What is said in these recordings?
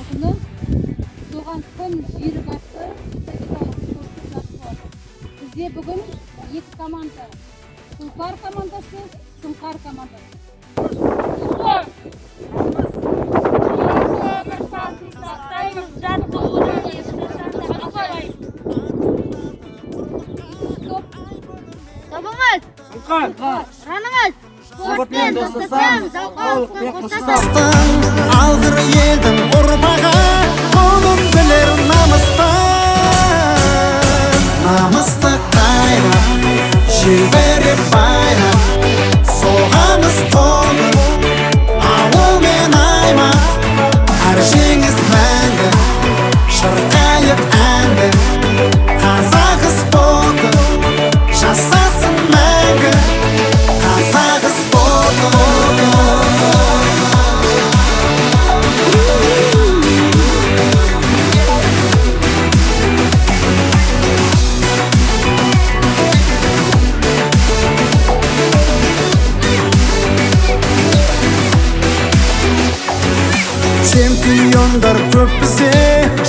чемпионатының соған кім жүйрік атты бізде бүгін екі команда, Сұңқар командасы, Сұңқар командасы. Табыңыз! Раныңыз! Спортпен достасам, жалқаулықпен қоштасам. Алғыр елдің ұрпағы, қолын білер намысты. Намысты қайрап, желбіреп байрап, соғамыз қолды, ауыл мен аймақ. Әр жеңіс мәңгі, шырқайық әнді, қазақ спорты жасасын мәңгі, қазақ спорты. Чемпиондар көп бізде,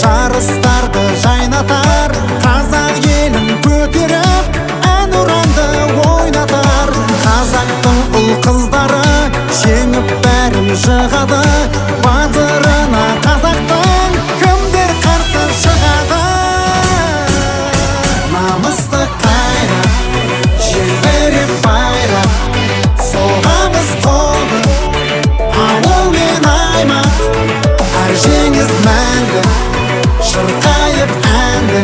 жарыстарды жайнатар, қазақ елін көтеріп, әнұранды ойнатар. Қазақтың ұл қыздары жеңіп бәрін жығады, батырына қазақтың кімдер қарсы шығады. Намысты қайрап, желбіреп байрап, соғамыз қолды, ауыл мен аймақ. Әр жеңіс мәңгі, шырқайық әнді.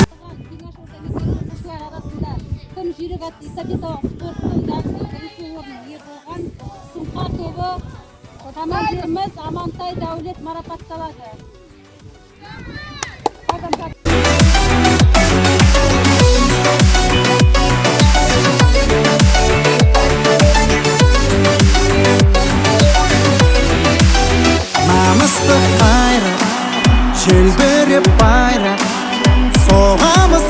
Кім жүйрік атты эстафеталық спорттың жарысында бірінші орын ие болған Сұңқар тобы командиріміз Амантай Дәулет марапатталады. Намысты қайрап, желбіреп байрап, соғамыз